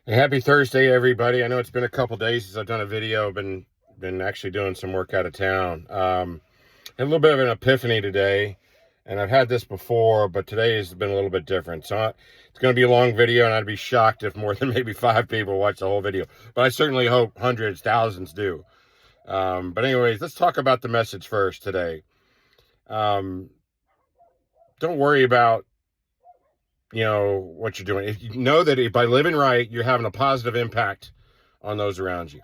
Happy Thursday, everybody. I know it's been a couple days since I've done a video. I've been actually doing some work out of town. Had a little bit of an epiphany today, and I've had this before, but today has been a little bit different. So it's going to be a long video, and I'd be shocked if more than maybe 5 people watch the whole video. But I certainly hope hundreds, thousands do. But anyways, let's talk about the message first today. Don't worry about what you're doing. If you know that by living right, you're having a positive impact on those around you.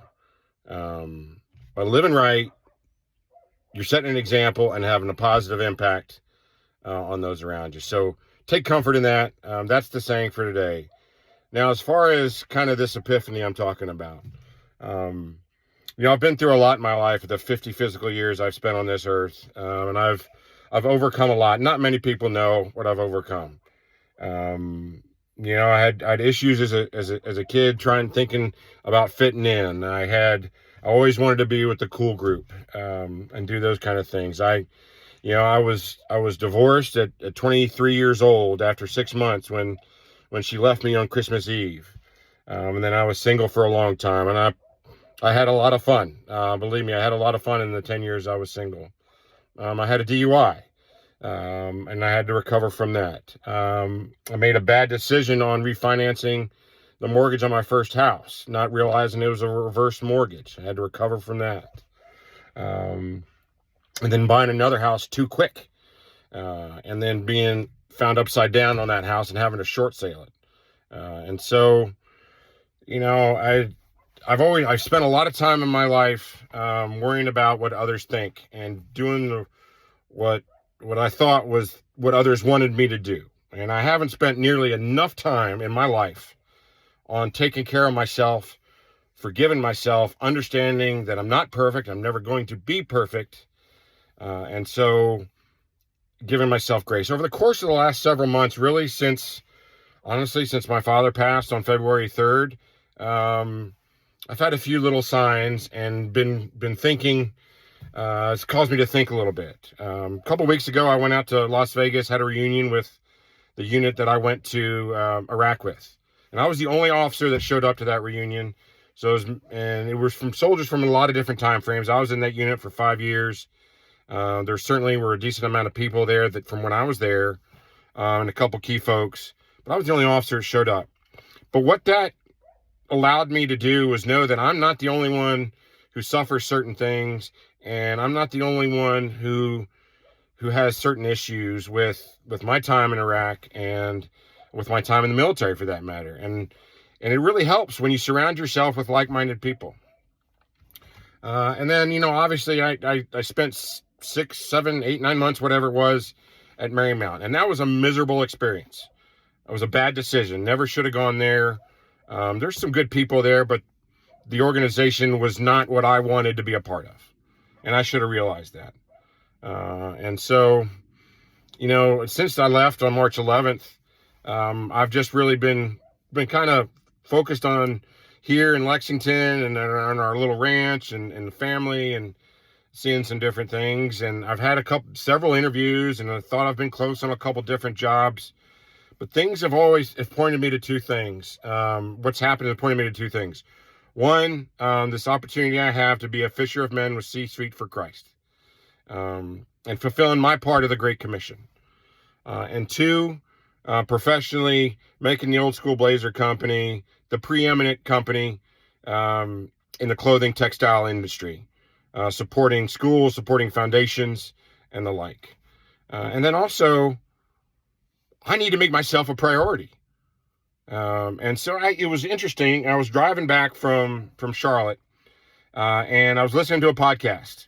By living right, you're setting an example and having a positive impact on those around you. So take comfort in that. That's the saying for today. Now, as far as kind of this epiphany I'm talking about, I've been through a lot in my life, the 50 physical years I've spent on this earth, and I've overcome a lot. Not many people know what I've overcome. I had issues as a kid thinking about fitting in. I always wanted to be with the cool group, and do those kind of things. I was divorced at 23 years old after 6 months when she left me on Christmas Eve. And then I was single for a long time, and I had a lot of fun. Believe me, I had a lot of fun in the 10 years I was single. I had a DUI. And I had to recover from that. I made a bad decision on refinancing the mortgage on my first house, not realizing it was a reverse mortgage. I had to recover from that. And then buying another house too quick. And then being found upside down on that house and having to short sale it. And so, I've spent a lot of time in my life worrying about what others think and doing what I thought was what others wanted me to do. And I haven't spent nearly enough time in my life on taking care of myself, forgiving myself, understanding that I'm not perfect. I'm never going to be perfect. And so giving myself grace. Over the course of the last several months, really since my father passed on February 3rd, I've had a few little signs and been thinking. It's caused me to think a little bit. A couple of weeks ago, I went out to Las Vegas, had a reunion with the unit that I went to Iraq with. And I was the only officer that showed up to that reunion. It was from soldiers from a lot of different time frames. I was in that unit for 5 years. There certainly were a decent amount of people there that from when I was there, and a couple key folks. But I was the only officer that showed up. But what that allowed me to do was know that I'm not the only one who suffers certain things, and I'm not the only one who has certain issues with my time in Iraq and with my time in the military, for that matter. And it really helps when you surround yourself with like-minded people. And then, obviously I spent 6, 7, 8, 9 months, whatever it was, at Marymount, and that was a miserable experience. It was a bad decision. Never should have gone there. There's some good people there, but the organization was not what I wanted to be a part of. And I should have realized that. And so, since I left on March 11th, I've just really been kind of focused on here in Lexington and on our little ranch and the family and seeing some different things. And I've had several interviews, and I thought I've been close on a couple different jobs. But things have pointed me to two things. What's happened has pointed me to two things. One, this opportunity I have to be a fisher of men with C Street for Christ, and fulfilling my part of the Great Commission. And two, professionally making the Old School Blazer Company the preeminent company in the clothing textile industry, supporting schools, supporting foundations, and the like. And then also, I need to make myself a priority. And so it was interesting. I was driving back from Charlotte, and I was listening to a podcast,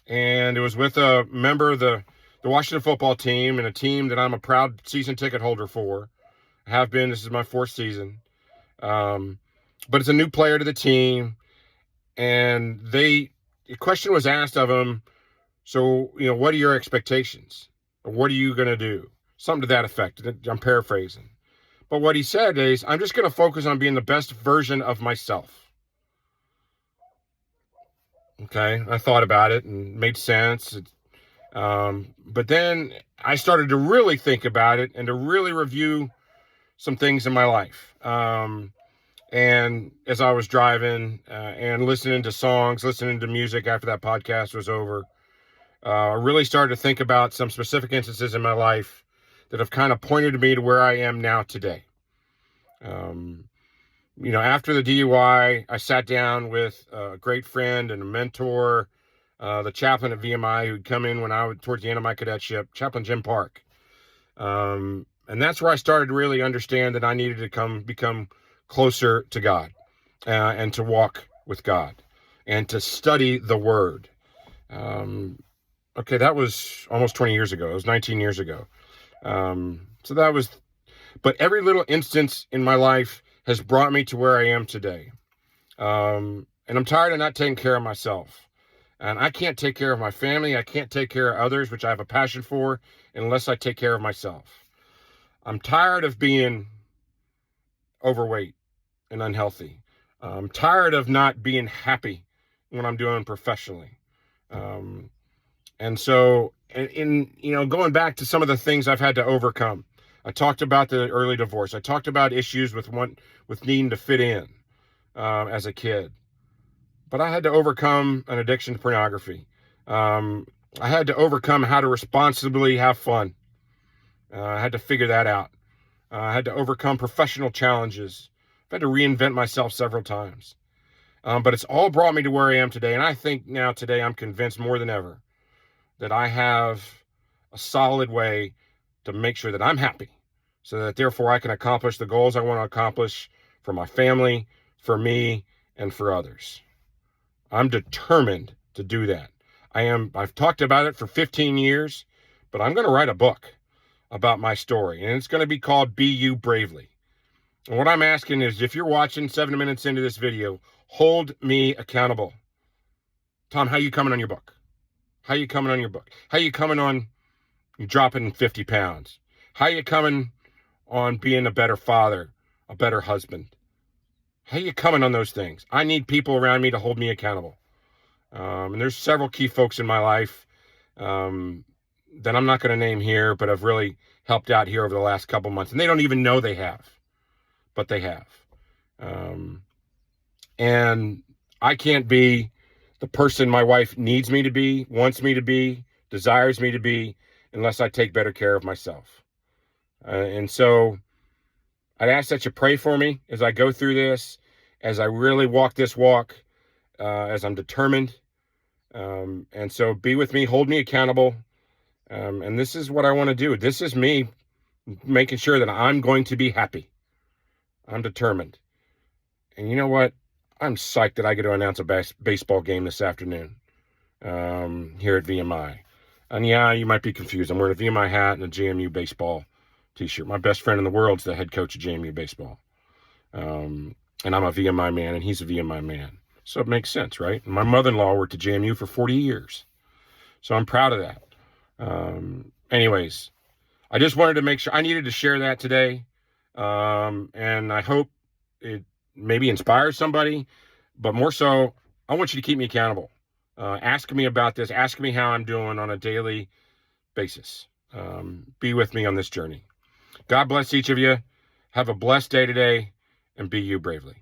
and it was with a member of the Washington football team, and a team that I'm a proud season ticket holder for. I have been. This is my 4th season. But it's a new player to the team, and the question was asked of him. So, what are your expectations? Or what are you going to do? Something to that effect. I'm paraphrasing. But what he said is, I'm just going to focus on being the best version of myself. Okay. I thought about it and it made sense. But then I started to really think about it and to really review some things in my life. And as I was driving and listening to songs, listening to music after that podcast was over, I really started to think about some specific instances in my life that have kind of pointed me to where I am now today. After the DUI, I sat down with a great friend and a mentor, the chaplain at VMI, who'd come in when I was towards the end of my cadetship, Chaplain Jim Park. And that's where I started to really understand that I needed to become closer to God and to walk with God and to study the Word. Okay, that was almost 20 years ago. It was 19 years ago. But every little instance in my life has brought me to where I am today. And I'm tired of not taking care of myself. And I can't take care of my family. I can't take care of others, which I have a passion for, unless I take care of myself. I'm tired of being overweight and unhealthy. I'm tired of not being happy when I'm doing professionally. And so going back to some of the things I've had to overcome, I talked about the early divorce. I talked about issues with needing to fit in as a kid. But I had to overcome an addiction to pornography. I had to overcome how to responsibly have fun. I had to figure that out. I had to overcome professional challenges. I've had to reinvent myself several times. But it's all brought me to where I am today. And I think now today I'm convinced more than ever that I have a solid way to make sure that I'm happy, so that therefore I can accomplish the goals I want to accomplish for my family, for me, and for others. I'm determined to do that. I've talked about it for 15 years, but I'm going to write a book about my story, and it's going to be called Be You Bravely. And what I'm asking is, if you're watching 7 minutes into this video, hold me accountable. Tom, how you coming on your book? How you coming on your book? How you coming on dropping 50 pounds? How you coming on being a better father, a better husband? How you coming on those things? I need people around me to hold me accountable. And there's several key folks in my life that I'm not going to name here, but have really helped out here over the last couple months. And they don't even know they have, but they have. And I can't be the person my wife needs me to be, wants me to be, desires me to be, unless I take better care of myself. And so I'd ask that you pray for me as I go through this, as I really walk this walk, as I'm determined. And so be with me, hold me accountable. And this is what I want to do. This is me making sure that I'm going to be happy. I'm determined. And you know what? I'm psyched that I get to announce a baseball game this afternoon here at VMI. And yeah, you might be confused. I'm wearing a VMI hat and a JMU baseball t-shirt. My best friend in the world is the head coach of JMU baseball. And I'm a VMI man, and he's a VMI man. So it makes sense, right? And my mother-in-law worked at JMU for 40 years. So I'm proud of that. Anyways, I just wanted to make sure, I needed to share that today. And I hope it maybe inspires somebody, but more so, I want you to keep me accountable. Ask me about this. Ask me how I'm doing on a daily basis. Be with me on this journey. God bless each of you. Have a blessed day today, and be you bravely.